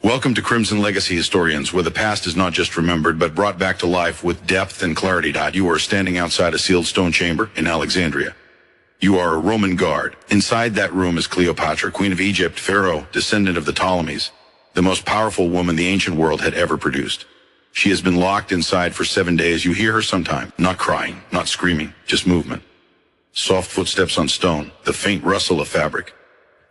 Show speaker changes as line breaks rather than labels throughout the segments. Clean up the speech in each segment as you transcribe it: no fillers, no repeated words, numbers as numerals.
Welcome to Crimson Legacy Historians, where the past is not just remembered, but brought back to life with depth and clarity. You are standing outside a sealed stone chamber in Alexandria. You are a Roman guard. Inside that room is Cleopatra, Queen of Egypt, Pharaoh, descendant of the Ptolemies, the most powerful woman the ancient world had ever produced. She has been locked inside for 7 days. You hear her sometime, not crying, not screaming, just movement. Soft footsteps on stone, the faint rustle of fabric.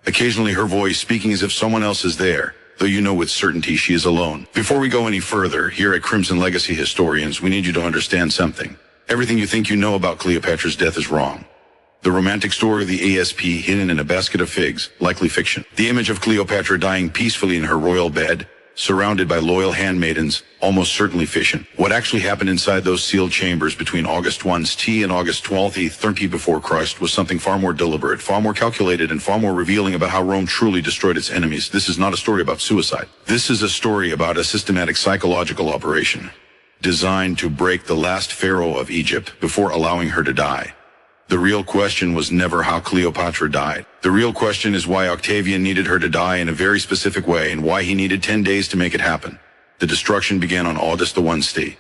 Occasionally her voice speaking as if someone else is there, though you know with certainty she is alone. Before we go any further, here at Crimson Legacy Historians, we need you to understand something. Everything you think you know about Cleopatra's death is wrong. The romantic story of the ASP hidden in a basket of figs, likely fiction. The image of Cleopatra dying peacefully in her royal bed, surrounded by loyal handmaidens, almost certainly fiction. What actually happened inside those sealed chambers between August 1st T and August 12th 30 before Christ was something far more deliberate, far more calculated, and far more revealing about how Rome truly destroyed its enemies. This is not a story about suicide. This is a story about a systematic psychological operation designed to break the last pharaoh of Egypt before allowing her to die. The real question was never how Cleopatra died. The real question is why Octavian needed her to die in a very specific way and why he needed 10 days to make it happen. The destruction began on August 1st.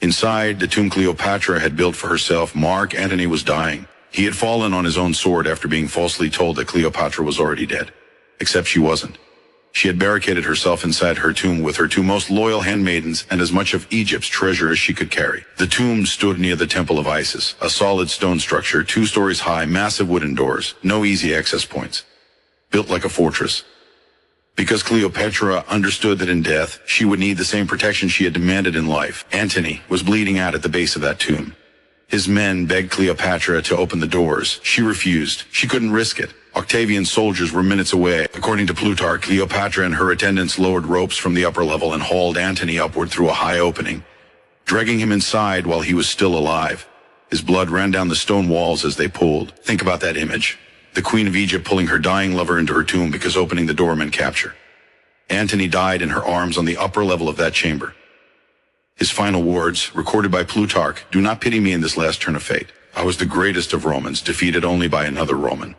Inside the tomb Cleopatra had built for herself, Mark Antony was dying. He had fallen on his own sword after being falsely told that Cleopatra was already dead. Except she wasn't. She had barricaded herself inside her tomb with her two most loyal handmaidens and as much of Egypt's treasure as she could carry. The tomb stood near the Temple of Isis, a solid stone structure, 2 stories high, massive wooden doors, no easy access points. Built like a fortress. Because Cleopatra understood that in death, she would need the same protection she had demanded in life. Antony was bleeding out at the base of that tomb. His men begged Cleopatra to open the doors. She refused. She couldn't risk it. Octavian's soldiers were minutes away. According to Plutarch, Cleopatra and her attendants lowered ropes from the upper level and hauled Antony upward through a high opening, dragging him inside while he was still alive. His blood ran down the stone walls as they pulled. Think about that image. The Queen of Egypt pulling her dying lover into her tomb because opening the door meant capture. Antony died in her arms on the upper level of that chamber. His final words, recorded by Plutarch, "Do not pity me in this last turn of fate. I was the greatest of Romans, defeated only by another Roman."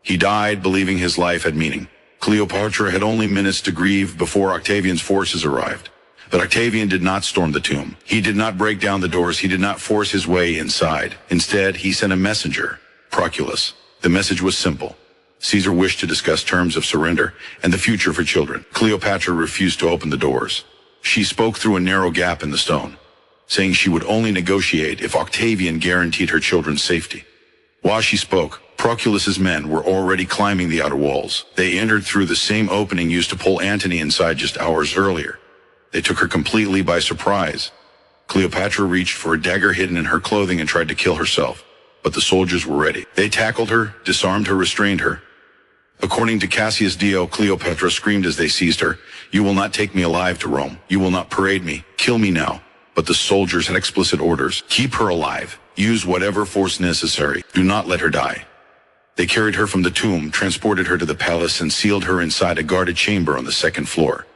He died believing his life had meaning. Cleopatra had only minutes to grieve before Octavian's forces arrived. But Octavian did not storm the tomb. He did not break down the doors. He did not force his way inside. Instead, he sent a messenger, Proculus. The message was simple. Caesar wished to discuss terms of surrender and the future for children. Cleopatra refused to open the doors. She spoke through a narrow gap in the stone, saying she would only negotiate if Octavian guaranteed her children's safety. While she spoke, Proculus's men were already climbing the outer walls. They entered through the same opening used to pull Antony inside just hours earlier. They took her completely by surprise. Cleopatra reached for a dagger hidden in her clothing and tried to kill herself, but the soldiers were ready. They tackled her, disarmed her, restrained her. According to Cassius Dio, Cleopatra screamed as they seized her, "You will not take me alive to Rome. You will not parade me. Kill me now." But the soldiers had explicit orders. Keep her alive. Use whatever force necessary. Do not let her die. They carried her from the tomb, transported her to the palace, and sealed her inside a guarded chamber on the 2nd floor.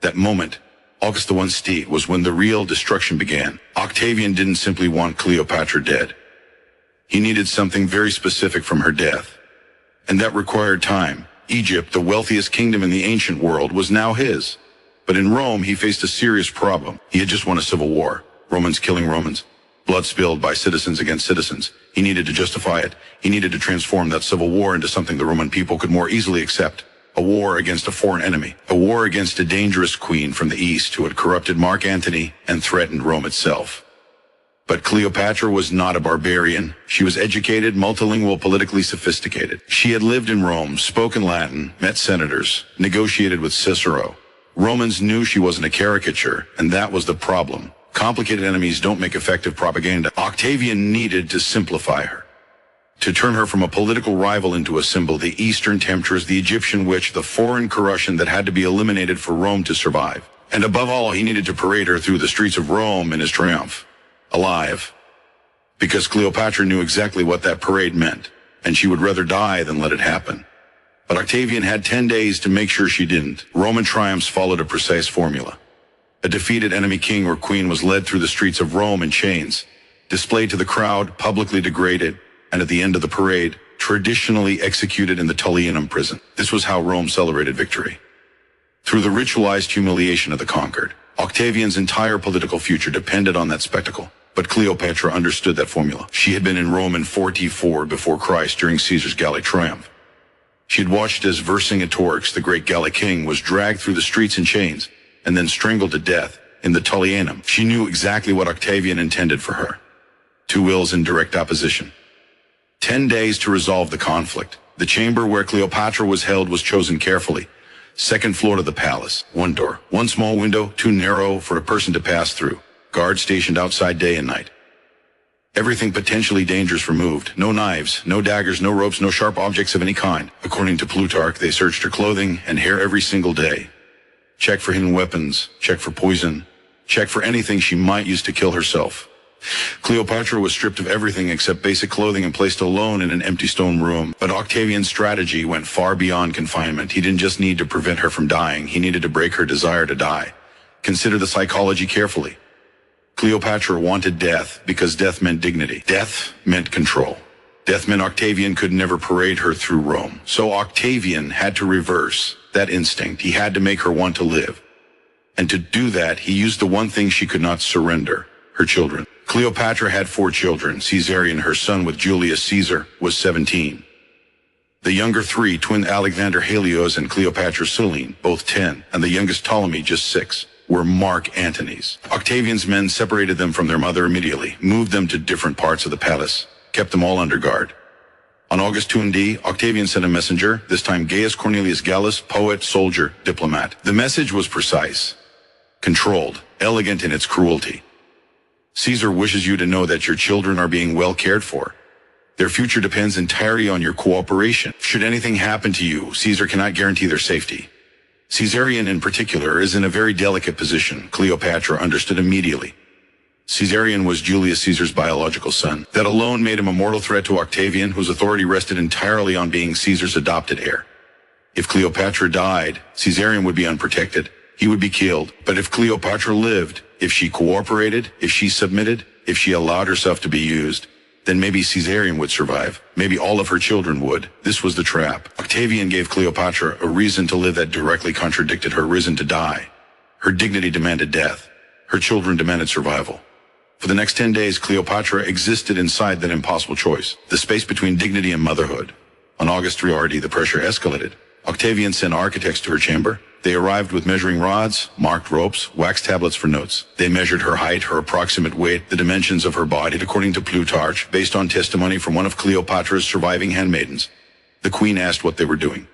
That moment, August 1st, was when the real destruction began. Octavian didn't simply want Cleopatra dead. He needed something very specific from her death. And that required time. Egypt, the wealthiest kingdom in the ancient world, was now his. But in Rome, he faced a serious problem. He had just won a civil war. Romans killing Romans. Blood spilled by citizens against citizens. He needed to justify it. He needed to transform that civil war into something the Roman people could more easily accept. A war against a foreign enemy. A war against a dangerous queen from the east who had corrupted Mark Antony and threatened Rome itself. But Cleopatra was not a barbarian. She was educated, multilingual, politically sophisticated. She had lived in Rome, spoken Latin, met senators, negotiated with Cicero. Romans knew she wasn't a caricature, and that was the problem. Complicated enemies don't make effective propaganda. Octavian needed to simplify her, to turn her from a political rival into a symbol, the Eastern temptress, the Egyptian witch, the foreign Coruscant that had to be eliminated for Rome to survive. And above all, he needed to parade her through the streets of Rome in his triumph, alive. Because Cleopatra knew exactly what that parade meant, and she would rather die than let it happen. But Octavian had 10 days to make sure she didn't. Roman triumphs followed a precise formula. A defeated enemy king or queen was led through the streets of Rome in chains, displayed to the crowd, publicly degraded, and at the end of the parade, traditionally executed in the Tullianum prison. This was how Rome celebrated victory. through the ritualized humiliation of the conquered. Octavian's entire political future depended on that spectacle. But Cleopatra understood that formula. She had been in Rome in 44 before Christ during Caesar's Gallic triumph. She had watched as Vercingetorix, the great Gallic king, was dragged through the streets in chains and then strangled to death in the Tullianum. She knew exactly what Octavian intended for her. Two wills in direct opposition. 10 days to resolve the conflict. The chamber where Cleopatra was held was chosen carefully. Second floor to the palace. One door. One small window, too narrow for a person to pass through. Guards stationed outside day and night. Everything potentially dangerous removed. No knives, no daggers, no ropes, no sharp objects of any kind. According to Plutarch, they searched her clothing and hair every single day. Check for hidden weapons. Check for poison. Check for anything she might use to kill herself. Cleopatra was stripped of everything except basic clothing and placed alone in an empty stone room. But Octavian's strategy went far beyond confinement. He didn't just need to prevent her from dying. He needed to break her desire to die. Consider the psychology carefully. Cleopatra wanted death because death meant dignity. Death meant control. Death meant Octavian could never parade her through Rome. So Octavian had to reverse that instinct. He had to make her want to live. And to do that, he used the one thing she could not surrender, her children. Cleopatra had 4 children. Caesarion, her son with Julius Caesar, was 17. The younger 3, twin Alexander Helios and Cleopatra Selene, both 10, and the youngest Ptolemy, just 6, were Mark Antony's. Octavian's men separated them from their mother immediately, moved them to different parts of the palace, kept them all under guard. On August 2 Octavian sent a messenger, this time Gaius Cornelius Gallus, poet, soldier, diplomat. The message was precise, controlled, elegant in its cruelty. Caesar wishes you to know that your children are being well cared for. Their future depends entirely on your cooperation. Should anything happen to you, Caesar cannot guarantee their safety. Caesarion in particular is in a very delicate position. Cleopatra understood immediately. Caesarion was Julius Caesar's biological son. That alone made him a mortal threat to Octavian, whose authority rested entirely on being Caesar's adopted heir. If Cleopatra died, Caesarion would be unprotected. He would be killed. But if Cleopatra lived, if she cooperated, if she submitted, if she allowed herself to be used, then maybe Caesarion would survive. Maybe all of her children would. This was the trap. Octavian gave Cleopatra a reason to live that directly contradicted her reason to die. Her dignity demanded death. Her children demanded survival. For the next 10 days, Cleopatra existed inside that impossible choice, the space between dignity and motherhood. On August 3, the pressure escalated. Octavian sent architects to her chamber. They arrived with measuring rods, marked ropes, wax tablets for notes. They measured her height, her approximate weight, the dimensions of her body, according to Plutarch, based on testimony from one of Cleopatra's surviving handmaidens. The queen asked what they were doing.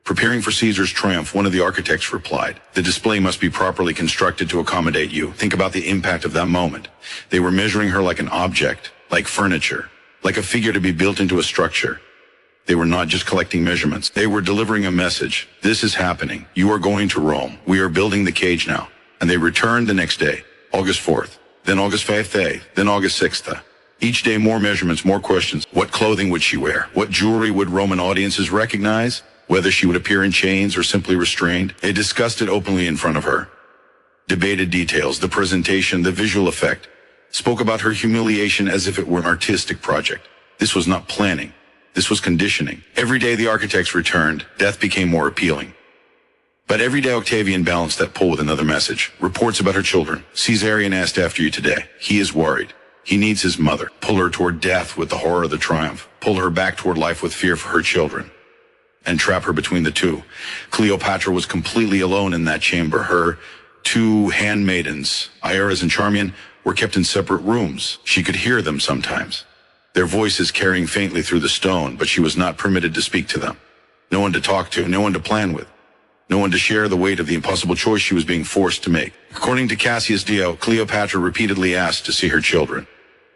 Preparing for Caesar's triumph, one of the architects replied, "The display must be properly constructed to accommodate you. Think about the impact of that moment." They were measuring her like an object, like furniture, like a figure to be built into a structure. They were not just collecting measurements. They were delivering a message. This is happening. You are going to Rome. We are building the cage now. And they returned the next day, August 4th, then August 5th, then August 6th. Each day more measurements, more questions. What clothing would she wear? What jewelry would Roman audiences recognize? Whether she would appear in chains or simply restrained. They discussed it openly in front of her. Debated details, the presentation, the visual effect. Spoke about her humiliation as if it were an artistic project. This was not planning. This was conditioning. Every day the architects returned, death became more appealing. But every day Octavian balanced that pull with another message. Reports about her children. Caesarion asked after you today. He is worried. He needs his mother. Pull her toward death with the horror of the triumph. Pull her back toward life with fear for her children. And trap her between the two. Cleopatra was completely alone in that chamber. Her 2 handmaidens, Iris and Charmian, were kept in separate rooms. She could hear them sometimes, their voices carrying faintly through the stone, but she was not permitted to speak to them. No one to talk to, no one to plan with, no one to share the weight of the impossible choice she was being forced to make. According to Cassius Dio, Cleopatra repeatedly asked to see her children.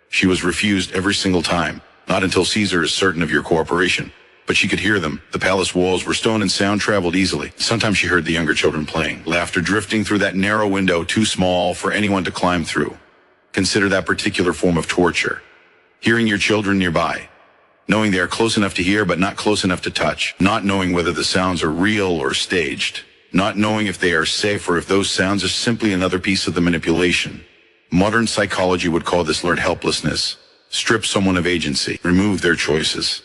She was refused every single time, not until Caesar is certain of your cooperation. But she could hear them. The palace walls were stone and sound traveled easily. Sometimes she heard the younger children playing, laughter drifting through that narrow window too small for anyone to climb through. Consider that particular form of torture. Hearing your children nearby, knowing they are close enough to hear but not close enough to touch, not knowing whether the sounds are real or staged, not knowing if they are safe or if those sounds are simply another piece of the manipulation. Modern psychology would call this learned helplessness. Strip someone of agency, remove their choices.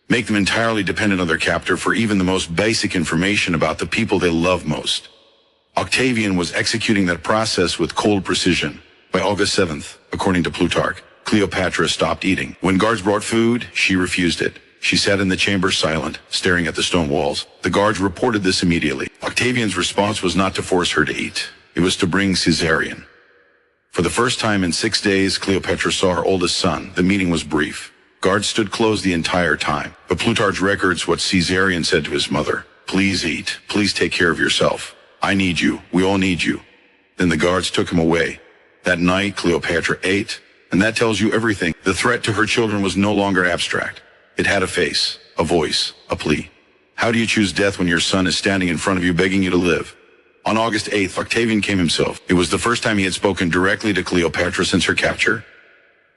Make them entirely dependent on their captor for even the most basic information about the people they love most. Octavian was executing that process with cold precision. By August 7th, according to Plutarch, Cleopatra stopped eating. When guards brought food, she refused it. She sat in the chamber silent, staring at the stone walls. The guards reported this immediately. Octavian's response was not to force her to eat. It was to bring Caesarion. For the first time in 6 days, Cleopatra saw her oldest son. The meeting was brief. Guards stood closed the entire time. But Plutarch records what Caesarion said to his mother. Please eat. Please take care of yourself. I need you. We all need you. Then the guards took him away. That night, Cleopatra ate, and that tells you everything. The threat to her children was no longer abstract. It had a face, a voice, a plea. How do you choose death when your son is standing in front of you begging you to live? On August 8th, Octavian came himself. It was the first time he had spoken directly to Cleopatra since her capture.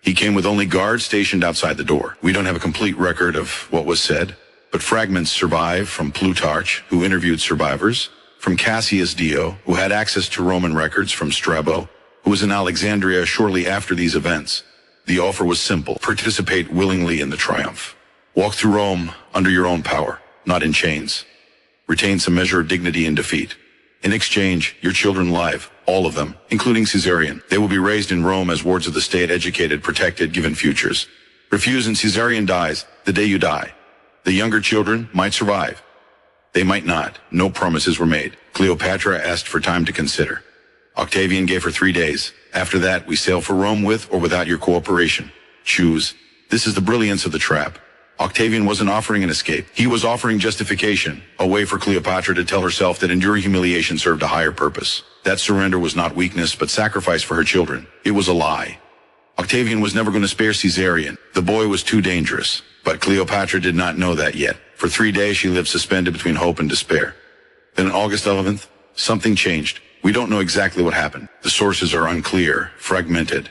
He came with only guards stationed outside the door. We don't have a complete record of what was said, but fragments survive from Plutarch, who interviewed survivors, from Cassius Dio, who had access to Roman records, from Strabo, who was in Alexandria shortly after these events. The offer was simple. Participate willingly in the triumph. Walk through Rome under your own power, not in chains. Retain some measure of dignity in defeat. In exchange, your children live, all of them, including Caesarion. They will be raised in Rome as wards of the state, educated, protected, given futures. Refuse and Caesarion dies the day you die. The younger children might survive. They might not. No promises were made. Cleopatra asked for time to consider. Octavian gave her 3 days. After that, we sail for Rome with or without your cooperation. Choose. This is the brilliance of the trap. Octavian wasn't offering an escape. He was offering justification, a way for Cleopatra to tell herself that enduring humiliation served a higher purpose. That surrender was not weakness, but sacrifice for her children. It was a lie. Octavian was never going to spare Caesarion. The boy was too dangerous. But Cleopatra did not know that yet. For 3 days, she lived suspended between hope and despair. Then on August 11th, something changed. We don't know exactly what happened. The sources are unclear, fragmented.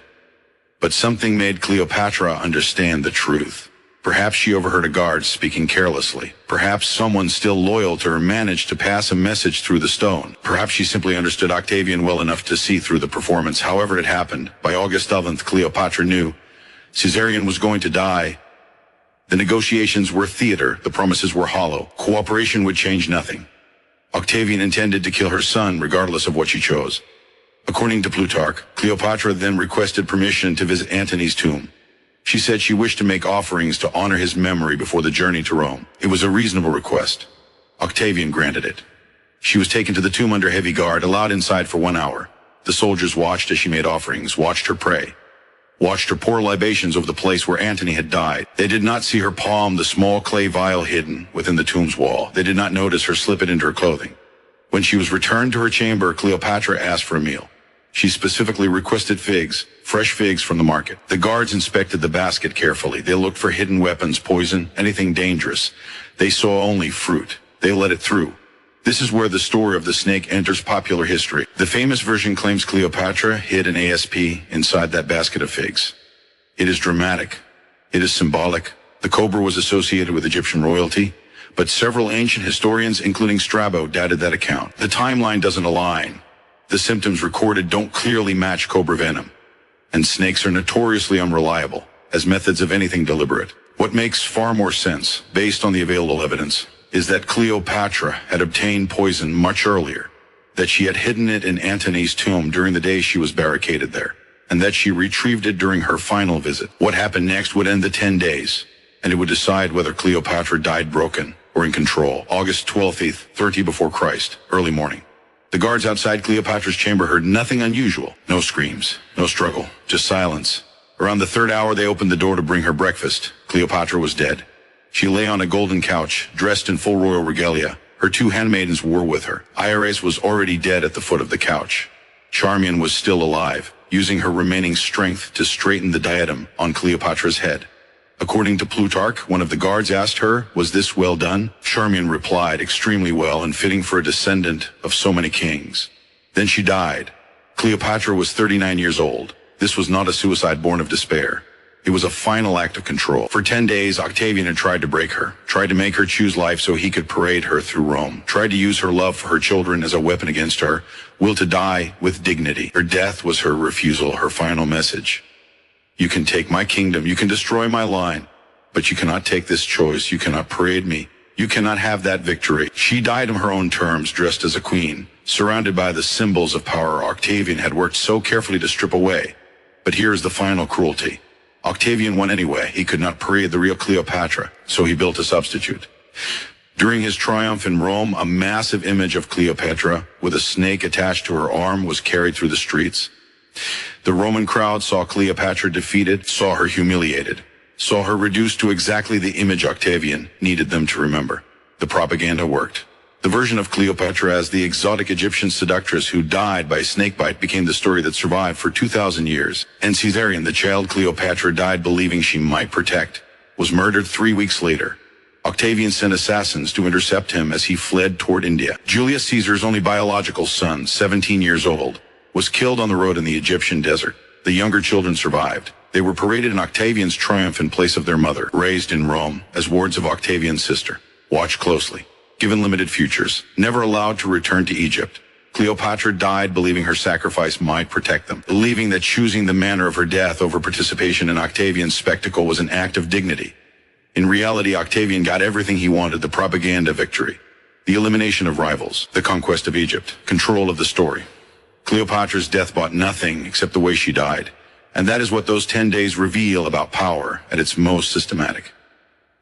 But something made Cleopatra understand the truth. Perhaps she overheard a guard speaking carelessly. Perhaps someone still loyal to her managed to pass a message through the stone. Perhaps she simply understood Octavian well enough to see through the performance. However it happened, by August 11th, Cleopatra knew Caesarion was going to die. The negotiations were theater. The promises were hollow. Cooperation would change nothing. Octavian intended to kill her son regardless of what she chose. According to Plutarch, Cleopatra then requested permission to visit Antony's tomb. She said she wished to make offerings to honor his memory before the journey to Rome. It was a reasonable request. Octavian granted it. She was taken to the tomb under heavy guard, allowed inside for 1 hour. The soldiers watched as she made offerings, watched her pray, watched her pour libations over the place where Antony had died. They did not see her palm the small clay vial hidden within the tomb's wall. They did not notice her slip it into her clothing. When she was returned to her chamber, Cleopatra asked for a meal. She specifically requested figs, fresh figs from the market. The guards inspected the basket carefully. They looked for hidden weapons, poison, anything dangerous. They saw only fruit. They let it through. This is where the story of the snake enters popular history. The famous version claims Cleopatra hid an ASP inside that basket of figs. It is dramatic. It is symbolic. The cobra was associated with Egyptian royalty, but several ancient historians, including Strabo, doubted that account. The timeline doesn't align. The symptoms recorded don't clearly match cobra venom. And snakes are notoriously unreliable as methods of anything deliberate. What makes far more sense, based on the available evidence, is that Cleopatra had obtained poison much earlier, that she had hidden it in Antony's tomb during the day she was barricaded there, and that she retrieved it during her final visit. What happened next would end the 10 days, and it would decide whether Cleopatra died broken or in control. August 12th, 30 before Christ, early morning. The guards outside Cleopatra's chamber heard nothing unusual. No screams, no struggle, just silence. Around the 3rd hour, they opened the door to bring her breakfast. Cleopatra was dead. She lay on a golden couch, dressed in full royal regalia. Her 2 handmaidens were with her. Iris was already dead at the foot of the couch. Charmian was still alive, using her remaining strength to straighten the diadem on Cleopatra's head. According to Plutarch, one of the guards asked her, "Was this well done?" Charmian replied, "Extremely well and fitting for a descendant of so many kings." Then she died. Cleopatra was 39 years old. This was not a suicide born of despair. It was a final act of control. For 10 days, Octavian had tried to break her, tried to make her choose life so he could parade her through Rome, tried to use her love for her children as a weapon against her, will to die with dignity. Her death was her refusal, her final message. You can take my kingdom, you can destroy my line, But you cannot take this choice. You cannot parade me. You cannot have that victory. She died on her own terms, dressed as a queen, surrounded by the symbols of power Octavian had worked so carefully to strip away. But here is the final cruelty. Octavian won anyway. He could not parade the real Cleopatra, so he built a substitute. During his triumph in Rome, a massive image of Cleopatra with a snake attached to her arm was carried through the streets. The Roman crowd saw Cleopatra defeated, saw her humiliated, saw her reduced to exactly the image Octavian needed them to remember. The propaganda worked. The version of Cleopatra as the exotic Egyptian seductress who died by snakebite became the story that survived for 2,000 years. And Caesarion, the child Cleopatra died believing she might protect, was murdered 3 weeks later. Octavian sent assassins to intercept him as he fled toward India. Julius Caesar's only biological son, 17 years old, was killed on the road in the Egyptian desert. The younger children survived. They were paraded in Octavian's triumph in place of their mother, raised in Rome as wards of Octavian's sister. Watch closely. Given limited futures, never allowed to return to Egypt, Cleopatra died believing her sacrifice might protect them, believing that choosing the manner of her death over participation in Octavian's spectacle was an act of dignity. In reality, Octavian got everything he wanted: the propaganda victory, the elimination of rivals, the conquest of Egypt, control of the story. Cleopatra's death bought nothing except the way she died, and that is what those 10 days reveal about power at its most systematic.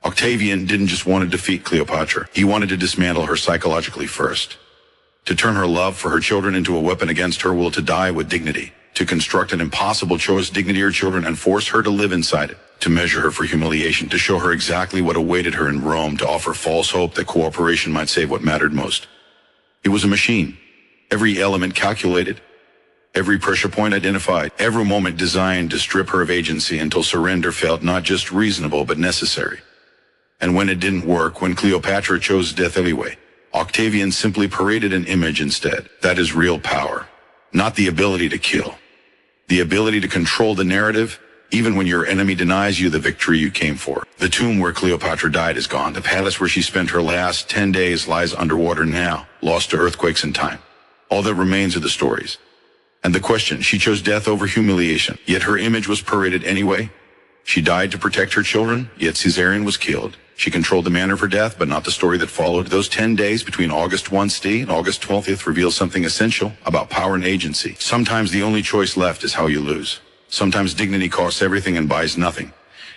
Octavian didn't just want to defeat Cleopatra. He wanted to dismantle her psychologically first. To turn her love for her children into a weapon against her will to die with dignity. To construct an impossible choice, dignity or children, and force her to live inside it. To measure her for humiliation. To show her exactly what awaited her in Rome. To offer false hope that cooperation might save what mattered most. It was a machine. Every element calculated. Every pressure point identified. Every moment designed to strip her of agency until surrender felt not just reasonable but necessary. And when it didn't work, when Cleopatra chose death anyway, Octavian simply paraded an image instead. That is real power. Not the ability to kill. The ability to control the narrative, even when your enemy denies you the victory you came for. The tomb where Cleopatra died is gone. The palace where she spent her last 10 days lies underwater now, lost to earthquakes and time. All that remains are the stories. And the question: she chose death over humiliation, yet her image was paraded anyway. She died to protect her children, yet Caesarion was killed. She controlled the manner of her death, but not the story that followed. Those 10 days between August 1st and August 12th reveal something essential about power and agency. Sometimes the only choice left is how you lose. Sometimes dignity costs everything and buys nothing,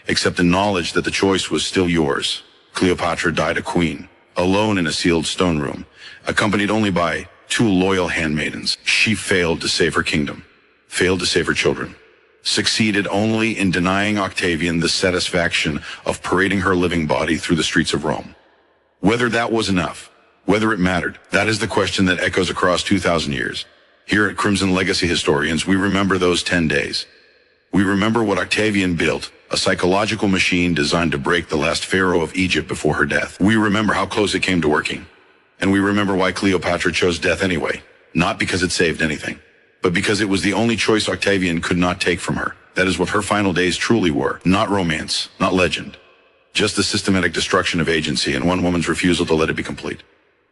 except the knowledge that the choice was still yours. Cleopatra died a queen, alone in a sealed stone room, accompanied only by 2 loyal handmaidens. She failed to save her kingdom, failed to save her children. Succeeded only in denying Octavian the satisfaction of parading her living body through the streets of Rome. Whether that was enough, whether it mattered, that is the question that echoes across 2,000 years. Here at Crimson Legacy Historians, we remember those 10 days. We remember what Octavian built, a psychological machine designed to break the last pharaoh of Egypt before her death. We remember how close it came to working. And we remember why Cleopatra chose death anyway, not because it saved anything, but because it was the only choice Octavian could not take from her. That is what her final days truly were. Not romance, not legend. Just the systematic destruction of agency and one woman's refusal to let it be complete.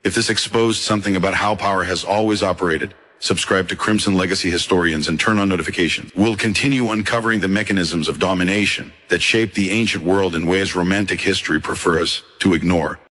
If this exposed something about how power has always operated, subscribe to Crimson Legacy Historians and turn on notifications. We'll continue uncovering the mechanisms of domination that shaped the ancient world in ways romantic history prefers to ignore.